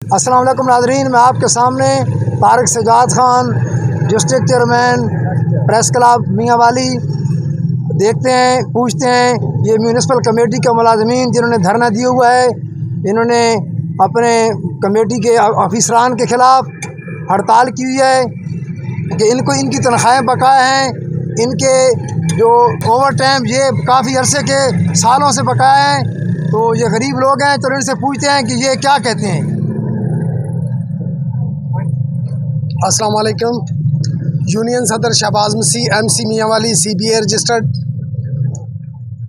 अस्सलाम वालेकुम नाज़रीन, मैं आपके सामने Tariq Sajjad Khan, district chairman press club Mianwali. देखते हैं, पूछते हैं ये म्यूनिसिपल कमेटी के मुलाजमीन जिन्होंने धरना दिया हुआ है, इन्होंने अपने कमेटी के अफसरान के ख़िलाफ़ हड़ताल की हुई है कि इनको इनकी तनख्वाहें बकाया हैं, इनके जो ओवर टाइम ये काफ़ी अरसे के सालों से बकाया हैं। तो ये गरीब लोग हैं, तो इनसे पूछते हैं कि ये क्या कहते हैं। अस्सलाम वालेकुम। यूनियन सदर शहबाज मसीह MC मियाँ वाली CBA रजिस्टर्ड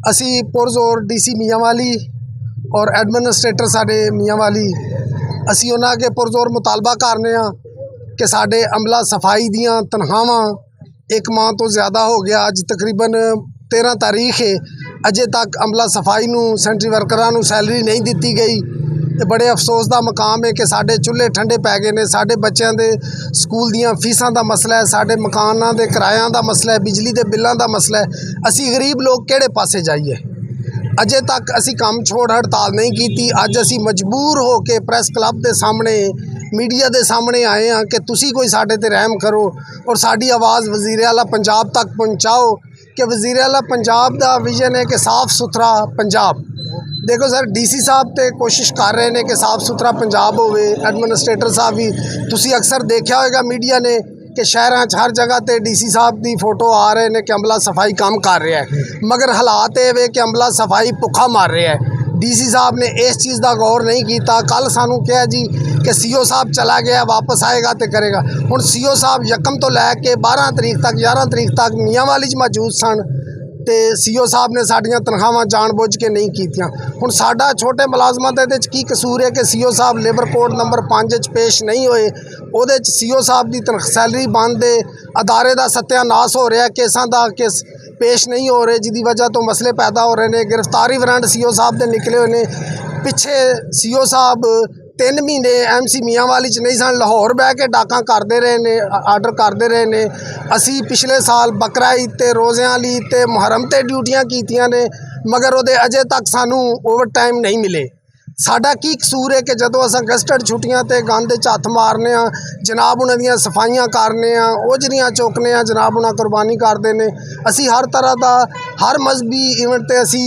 असी पुरजोर DC मियाँ वाली और एडमिनिस्ट्रेटर साडे मियाँ वाली असी उन्हां के पुरजोर मुतालबा करने कि साडे अमला सफाई दियाँ तनख्वाहां एक माह तो ज़्यादा हो गया, अज तकरीबन 13 तारीख है, अजे तक अमला सफाई नूं सेंट्री वर्करां नूं सैलरी नहीं दी गई। तो बड़े अफसोस का मकाम है कि साडे चुल्हे ठंडे पै गए ने, साडे बच्चों के स्कूल दियाँ फीसां का मसला है, साडे मकानां दे किरायां का मसला है, बिजली के बिलों का मसला है। असी गरीब लोग किहड़े पासे जाइए? अजे तक असी काम छोड़ हड़ताल नहीं की। अज असी मजबूर हो के प्रेस क्लब के सामने मीडिया के सामने आए हैं कि तुसी कोई साडे ते रहम करो और साडी आवाज़ वज़ीर आला पंजाब तक पहुँचाओ कि वज़ीर आला पंजाब का विजन है कि साफ सुथरा पंजाब। देखो सर, DC साहब तो कोशिश कर रहे हैं कि साफ सुथरा पंजाब होवे, एडमिनिस्ट्रेटर साहब भी तुसी अक्सर देखा होगा मीडिया ने कि शहरों हर जगह ते DC साहब की फोटो आ रहे हैं कि अमला सफाई काम कर रहा है, मगर हालात ये वे कि अमला सफाई भुखा मार रहा है। DC साहब ने इस चीज़ का गौर नहीं किया। कल सानू कहा जी कि CO साहब चला गया, वापस आएगा तो करेगा। हुण CO साहब यकम तो लैके 12 तरीक तक 11 तरीक तक मियाँ वाली च मौजूद सन तो CO साहब ने साड़ियाँ तनख्वाहां जानबूझ के नहीं कीतियां। हुण साडा छोटे मुलाजमां दा इहदे च की कसूर है कि CO साहब लेबर कोड नंबर 5 पेश नहीं होए, उहदे च CO साहब की सैलरी बंद है, अदारे का सत्यानाश हो रहा है, केसां दा केस पेश नहीं हो रहे, जिसकी वजह तो मसले पैदा हो रहे हैं। गिरफ्तारी वारंट CO साहब के निकले हुए हैं। पिछे CO साहब 3 महीने MC मियाँ वाली च नहीं सन, लाहौर बह के डाका करते रहे ने, आर्डर करते रहे ने। असी पिछले साल बकरा ईद ते रोज़ियां वाली ईद ते मुहर्रम ते ड्यूटियां कीतियां ने, मगर वो अजे तक सानू ओवर टाइम नहीं मिले। साडा की कसूर है कि जदों असां गस्टड छुट्टियां ते गंद च हत्थ मारने जनाब उन्हां दियां सफाइयां करने ओझरियां चुकने जनाब उन्हां कुर्बानी करते हैं। असी हर तरह का हर मजहबी इवेंट ते असी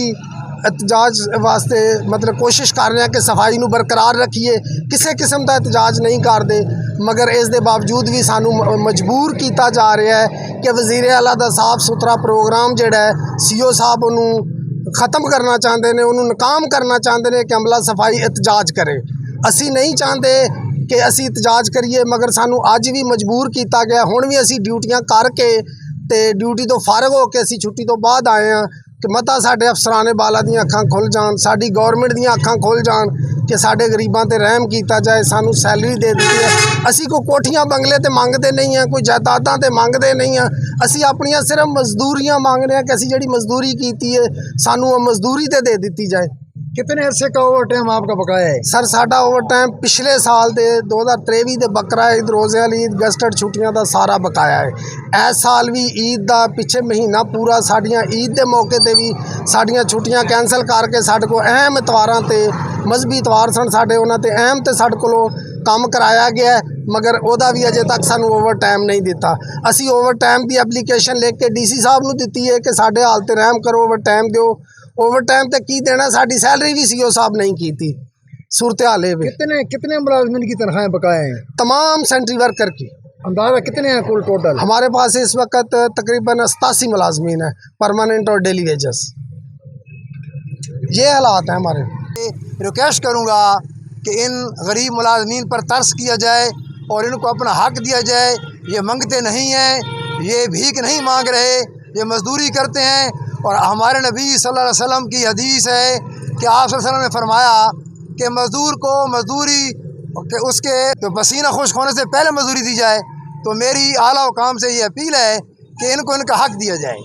एहतजाज वास्ते मतलब कोशिश कर रहे हैं कि सफाई नूं बरकरार रखिए, किसी किस्म का एहतजाज नहीं करते, मगर इस दे बावजूद भी सानू मजबूर किया जा रहा है कि वज़ीर आला दा साफ सुथरा प्रोग्राम जिहड़ा है CO साहब उन्होंने ख़त्म करना चाहते हैं, उन्होंने नाकाम करना चाहते हैं कि अमला सफाई एहतजाज करे। असी नहीं चाहते कि असी एहतजाज करिए, मगर सानू अज भी मजबूर किया गया। हुण भी असी ड्यूटियां करके ते ड्यूटी तो फारग होकर असी छुट्टी तो बाद आए हैं कि मता साडे अफसराने बाला दी अखां खुल जान, साडी गौरमेंट दी अखां खुल जान कि साडे गरीबां ते रहम किया जाए, सानू सैलरी दे दी है। असी कोई कोठियां बंगले ते मंगते नहीं हैं, कोई जायदादां ते मंगते नहीं हैं, असी अपनियां सिर्फ मजदूरियां मांग रहे हैं कि असी जिहड़ी मजदूरी की है सानू मजदूरी ते दे दी जाए। कितने अरसे का ओवर टाइम आपका बकाया है? सर साडा ओवर टाइम पिछले साल दे 2023 दे बकरा ईद रोज़े वाली ईद गस्टड छुट्टियां का सारा बकाया है। इस साल भी ईद का पिछे महीना पूरा साड़ियाँ ईद के मौके पर भी साड़ियाँ छुट्टियां कैंसल करके साढ़े को अहम इतवारां ते मजहबी इतवार सन साढ़े उन्होंने अहम तो साढ़े को काम कराया गया है, मगर वह भी अजे तक सानू ओवर टाइम नहीं दिता। असी ओवर टाइम की एप्लीकेशन लिख के DC साहब नूं दित्ती है कि साढ़े हाल ते रहम करो, ओवर टाइम दो। ओवर टाइम तो की देना, साड़ी सैलरी भी CO साहब नहीं की थी। सूरत हाल है कितने मुलाजमीन की तनख्वाहें बकाया हैं? तमाम सेंट्री वर्कर की अंदाजा कितने हैं कुल टोटल? हमारे पास इस वक्त तकरीबन 87 मुलाजमीन है, परमानेंट और डेली वेजेस। ये हालात हैं हमारे। रिक्वेस्ट करूँगा कि इन गरीब मुलाजमीन पर तरस किया जाए और इनको अपना हक दिया जाए। ये मंगते नहीं हैं, ये भीख नहीं मांग रहे, ये मजदूरी करते हैं। और हमारे नबी सल्लल्लाहु अलैहि वसल्लम की हदीस है कि आप सल्लल्लाहु अलैहि वसल्लम ने फरमाया कि मज़दूर को मजदूरी कि उसके तो पसीना खुश्क होने से पहले मजदूरी दी जाए। तो मेरी आला हुकाम से ये अपील है कि इनको इनका हक दिया जाए।